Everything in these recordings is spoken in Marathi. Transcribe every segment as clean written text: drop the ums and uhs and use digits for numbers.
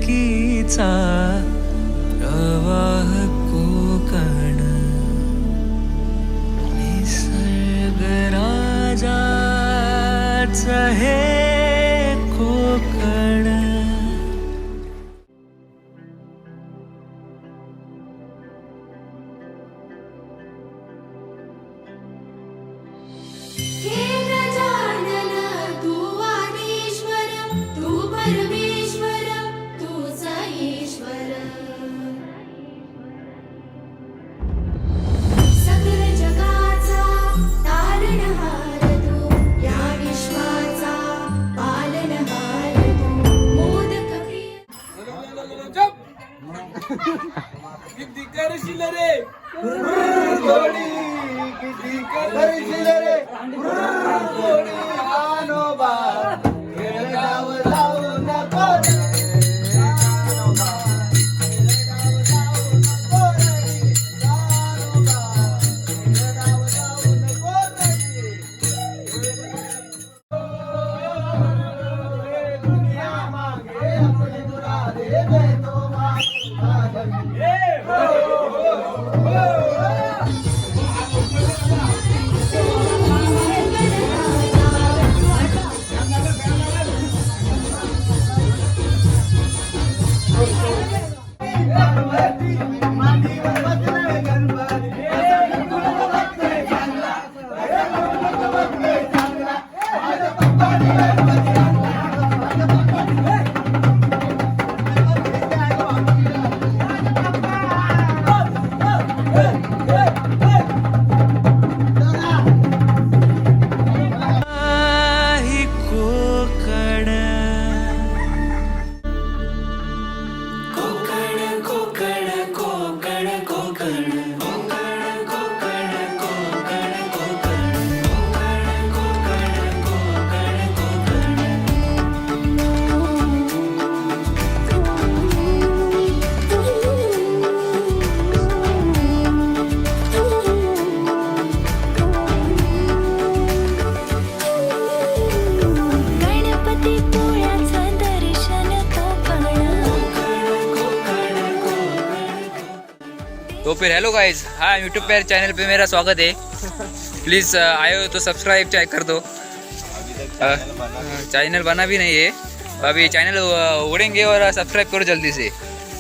वाल्मिकीचा प्रवाह कोकण निसर्गराजाच हे कोकण. हे गजानन तू आदिश्वर, तू परमेश्वर, तूच ईश्वर. सकल जगाचा तारणहार तू, या विश्वाचा पालनहार तू. मोदक प्रिय किती करशील रे किती करशील रे आनोबा खेळगाव जाऊ नको ही कोकण कोकण कोकण कोकण कोकण कोकण कोकण कोकण कोकण गणपती पोळ्याचं दर्शन कोकण. तो फिर हेलो गाइस, हाँ यूट्यूब पे चैनल पे मेरा स्वागत है. प्लीज़ आए हो तो सब्सक्राइब चेक कर दो. चैनल बना भी नहीं है अभी, चैनल उड़ेंगे और सब्सक्राइब करो जल्दी से.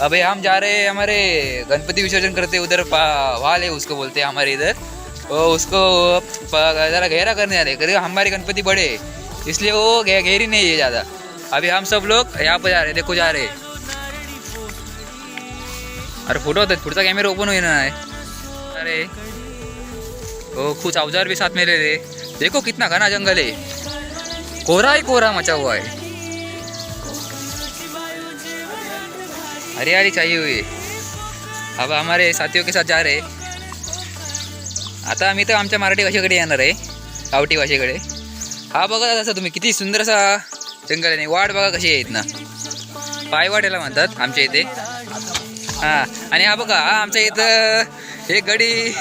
अभी हम जा रहे हैं हमारे गणपति विसर्जन करते उधर वाल है उसको बोलते हैं हमारे इधर. वो उसको ज़रा गहरा करने वाले करीब हमारे गणपति बड़े हैं, इसलिए वो गहरी नहीं है ज़्यादा. अभी हम सब लोग यहाँ पर जा रहे हैं, देखो जा रहे हैं. अरे फोटो होता है, पुढचा कॅमेरा ओपन होईल ना. अरे वो कुछ औजार भी साथ में ले रहे. देखो कितना घना जंगल है, कोहरा ही कोहरा मचा हुआ है, हरियाली चाहिए हुई है. अब हमारे साथियों के साथ जा रहे. आता आम्ही तर आमच्या मराठी भाषेकडे येणार आहे, गावठी भाषेकडे. हा बघा तसं तुम्ही किती सुंदर असा जंगल आहे. वाट बघा कशी आहेत ना, पायवाट याला म्हणतात आमच्या इथे. हां, आणि हा बघा हा आमच्या इथं एक गडी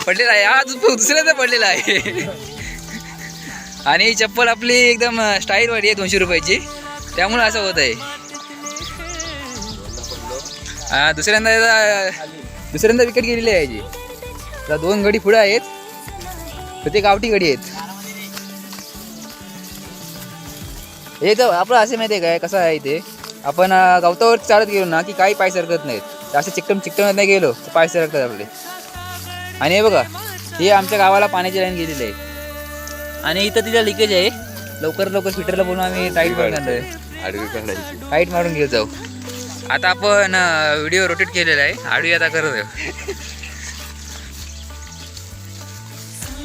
पडलेला आहे, आज दुसऱ्याचा पडलेला आहे. आणि ही चप्पल आपली एकदम स्टाईलवाली आहे, 200 रुपयाची, त्यामुळे असं होत आहे. दुसऱ्यांदा विकेट गेलेली आहे याची. आता 2 गडी पुढे आहेत, तर ते गावठी गडी आहेत. हे तर आपलं असे माहिती आहे काय कसं आहे इथे, आपण गवतावर चालत गेलो ना की काही पाय सरकत नाहीत. असं चिकटम नाही गेलो तर पाय सरकतात आपले. आणि हे बघा, हे आमच्या गावाला पाण्याची लाईन गेलेली आहे आणि इथं तिला लिकेज आहे. लवकर फिटरला बोलून आम्ही टाईट मारून टाईट मारून घेत जाऊ. आता आपण व्हिडिओ रोटेट केलेला आहे, आडवी आता करत आहे.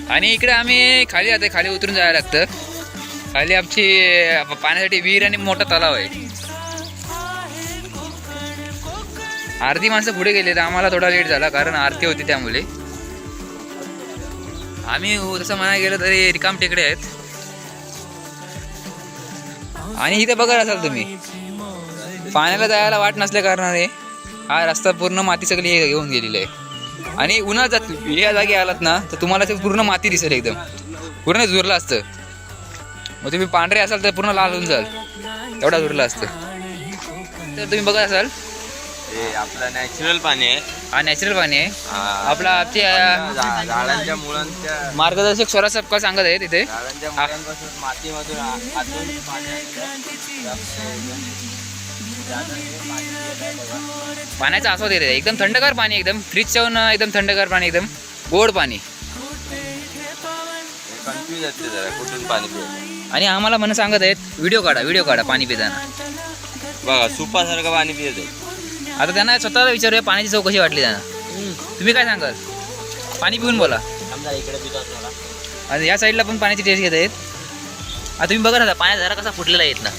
आणि इकडे आम्ही खाली आता खाली उतरून जायला लागतं. खाली आमची पाण्यासाठी विहीर आणि मोठा तलाव आहे. अर्धी माणसं पुढे गेले तर आम्हाला थोडा लेट झाला, कारण आरती होती त्यामुळे. आम्ही तसं म्हणायला गेलं तरी रिकाम टेकडे आहेत. आणि इथे बघत असाल तुम्ही, पाण्याला जायला वाट नसल्या कारणाने हा रस्ता पूर्ण माती सगळी घेऊन गेलेली आहे. आणि उन्हाळ्यात या जागी आलात ना तर तुम्हाला ते पूर्ण माती दिसेल, एकदम पूर्ण झुरलं असतं. मग तुम्ही पांढरे असाल तर पूर्ण लाल होऊन जाल, एवढा झुरलं असतं. तर तुम्ही बघत असाल हे आपलं नॅचरल पाणी आहे. हा नॅचरल पाणी आहे. आपला ते झाडांच्या मुळांच्या मार्गदर्शक स्वरा सपकाळ सांगत आहे तिथे झाडांच्या मुळांपासून मातीमधून आतून पाण्याचा आस्वाद येते. एकदम थंडगार पाणी, एकदम फ्रीजच्या एकदम थंडगार पाणी, एकदम गोड पाणी. कन्फ्यूज असते जरा कुठून पाणी पियत. आणि आम्हाला म्हणून सांगत आहेत व्हिडिओ काढा पाणी पिताना. बघा सुपासारखं पाणी पियत आहे. आता त्यांना स्वतःला विचारूया पाण्याची चव कशी वाटली त्यांना. तुम्ही काय सांगाल? पाणी पिऊन बोला. आणि या साईडला पण पाण्याची टेस्ट घेत आहेत. आता तुम्ही बघा ना पाण्यात जरा कसा फुटलेला आहेत ना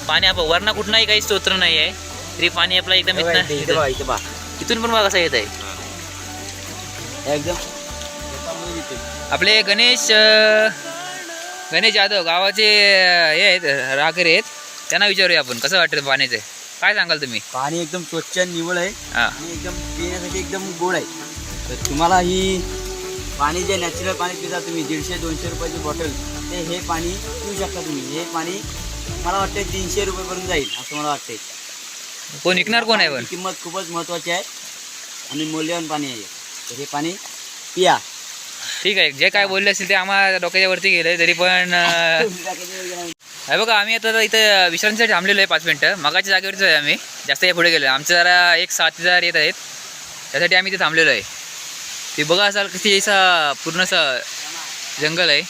पाणी. आपण वरना कुठलाही काही स्तोत्र नाही आहे तरी पाणी आपला एकदम इथून पण बघा कसं येत आहे. एकदम आपले गणेश यादव गावाचे हे आहेत राखरे आहेत. त्यांना विचारूया आपण कसं वाटतं पाण्याचं. काय सांगाल तुम्ही? पाणी एकदम स्वच्छ आणि निवळ आहे हां आणि एकदम पिण्यासाठी एकदम गोड आहे. तर तुम्हाला ही पाणी जे नॅचरल पाणी पिता तुम्ही 150-200 रुपयाची बॉटल ते हे पाणी पिऊ शकता तुम्ही. हे पाणी मला वाटतं 300 रुपयेपर्यंत जाईल असं मला वाटते. कोण विकणार कोण आहे पण? किंमत खूपच महत्त्वाची आहे आणि मौल्यवान पाणी आहे. तर हे पाणी पिया. ठीक आहे, जे काय बोलले असेल ते आम्हाला डोक्याच्या वरती गेले तरी पण हे बघा आम्ही आता इथं विश्रांतीसाठी थांबलेलो आहे 5 मिनटं. मगाच्या जागेवरच आहे आम्ही, जास्त पुढे गेलो. आमचं जरा एक 7,000 येत आहेत त्यासाठी आम्ही इथे थांबलेलो आहे. ते बघा असाल किती असा पूर्ण असं जंगल आहे.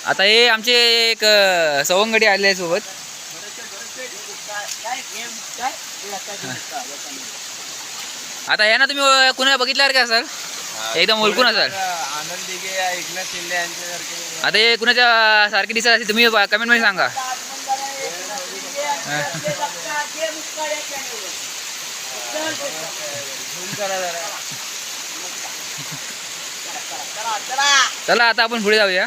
आता हे आमचे एक सवंगडी आले आहे सोबत. आता या ना तुम्ही कुणा बघितल्यावर काय असाल एकदम ओळखून असाल. आनंद दिघे एकनाथ शिंदे यांच्यासारखे आता हे कुणाच्या सारखे दिसत असेल तुम्ही कमेंटमध्ये सांगा. चला आता आपण पुढे जाऊया.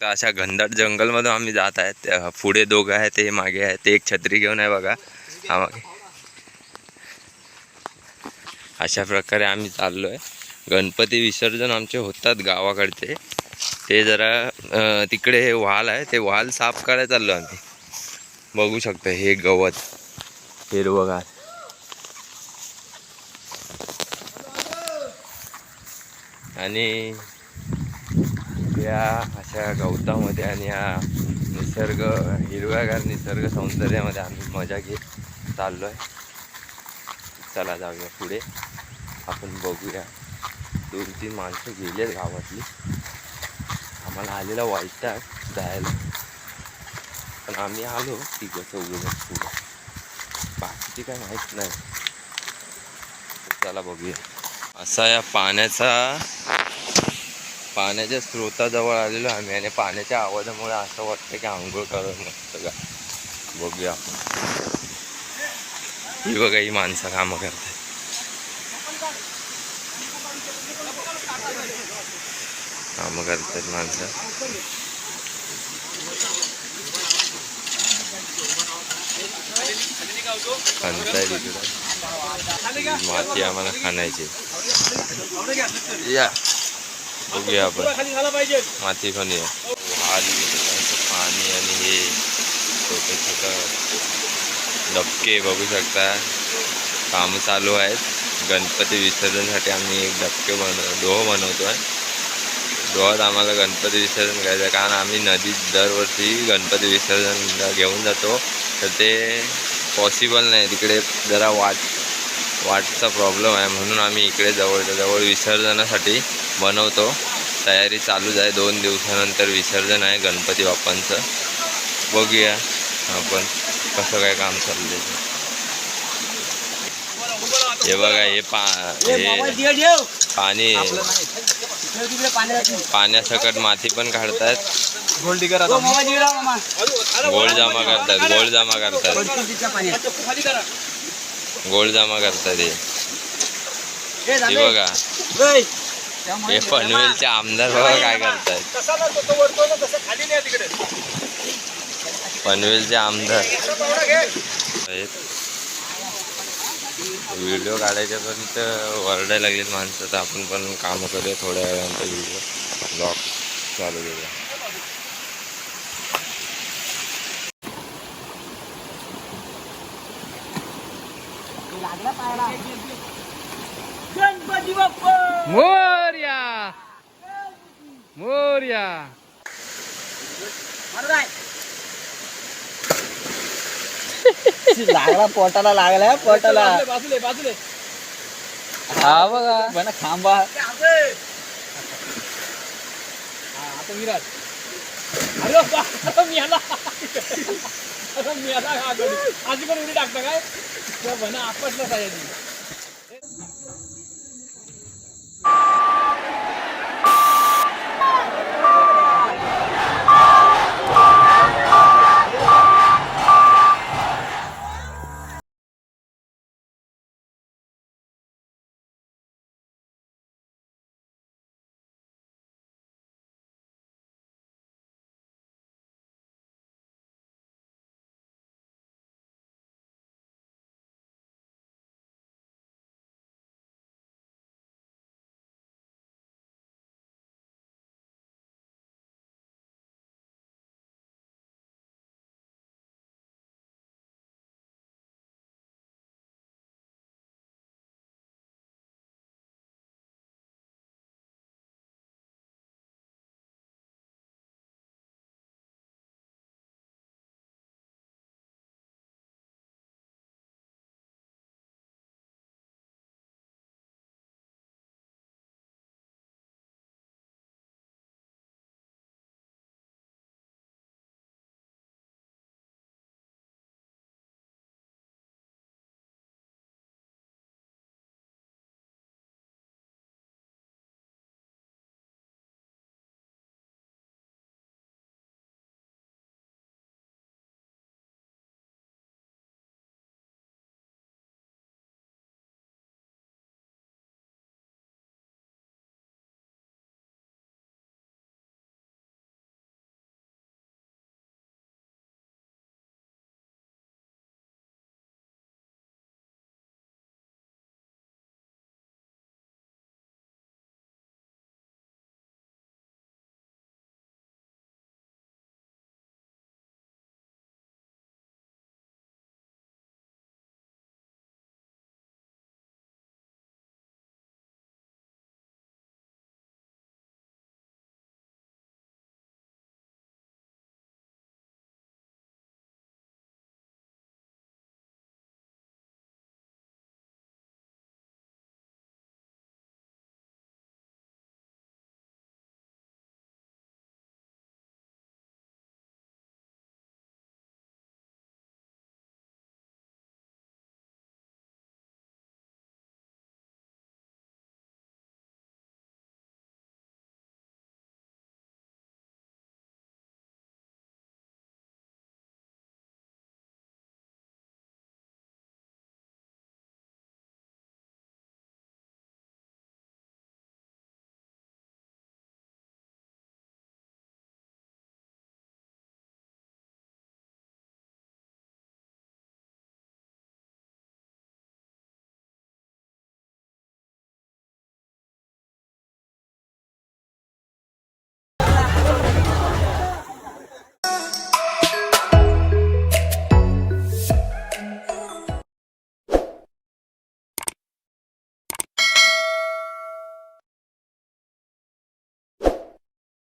तर अशा घनदाट जंगलमधून आम्ही जात आहेत. पुढे दोघं आहेत, ते मागे आहे. ते एक छत्री घेऊन आहे बघा हा मागे. अशा प्रकारे आम्ही चाललो आहे. गणपती विसर्जन आमचे होतात गावाकडचे. ते जरा तिकडे हे वाल आहे, ते वाल साफ करायला चाललो आम्ही. बघू शकतो हे गवत हिरवगार. आणि या अशा गवतामध्ये आणि या निसर्ग हिरव्यागार निसर्ग सौंदर्यामध्ये आम्ही मजा घेत चाललो आहे. चला जाऊया पुढे, आपण बघूया. 2-3 माणसं गेली आहेत गावातली. आम्हाला आलेला वैताग जायला, पण आम्ही आलो तिघं चौघं पुढे. बाकीची काय माहीत नाही. चला बघूया. असा या पाण्याच्या स्रोताजवळ आलेलो आम्ही आणि पाण्याच्या आवाजामुळे असं वाटतं की आंघोळ करून मस्त का. बघूया आपण. ही बघा ही माणसं कामं करतात. कामं करतात माणसं. खणताय तिकडं माती आम्हाला खाण्याची. या बघूया आपण माती खणूया. पाणी आणि हे छोटे छोटं डबके बघू शकता. काम चालू आहेत. गणपती विसर्जनसाठी आम्ही एक डबके डोह बनवतो आहे. डोहात आम्हाला गणपती विसर्जन करायचं आहे, कारण आम्ही नदीत दरवर्षी गणपती विसर्जन घेऊन जातो. तर ते पॉसिबल नाही, तिकडे जरा वाटचा प्रॉब्लेम आहे. म्हणून आम्ही इकडे जवळ विसर्जनासाठी बनवतो. तयारी चालूच आहे. 2 दिवसानंतर विसर्जन आहे गणपती बाप्पांचं. बघूया आपण कसं काय काम चाललं आहे. हे बघा हे पाणी पाण्यासकट माती पण काढतात. गोल्ड जमा करतात हे बघा. हे पनवेलचे आमदार बघा काय करतात. पनवेलचे आमदार व्हिडिओ काढायचे पण तर वरडायला लागलेत माणसं. तर आपण पण कामं करूया थोड्या वेळानंतर. व्हिडिओ ब्लॉग चालू करूया. गणपती बाप्पा मोरया मोरया. लागला पोटाला लागला पोटाला. बाजूले बाजूले हा बघा बना खांबा. आता विराट. अरे बा, आता मी आला आता मी आला आजी पण उडी टाकता काय बना आपटलं साहेब.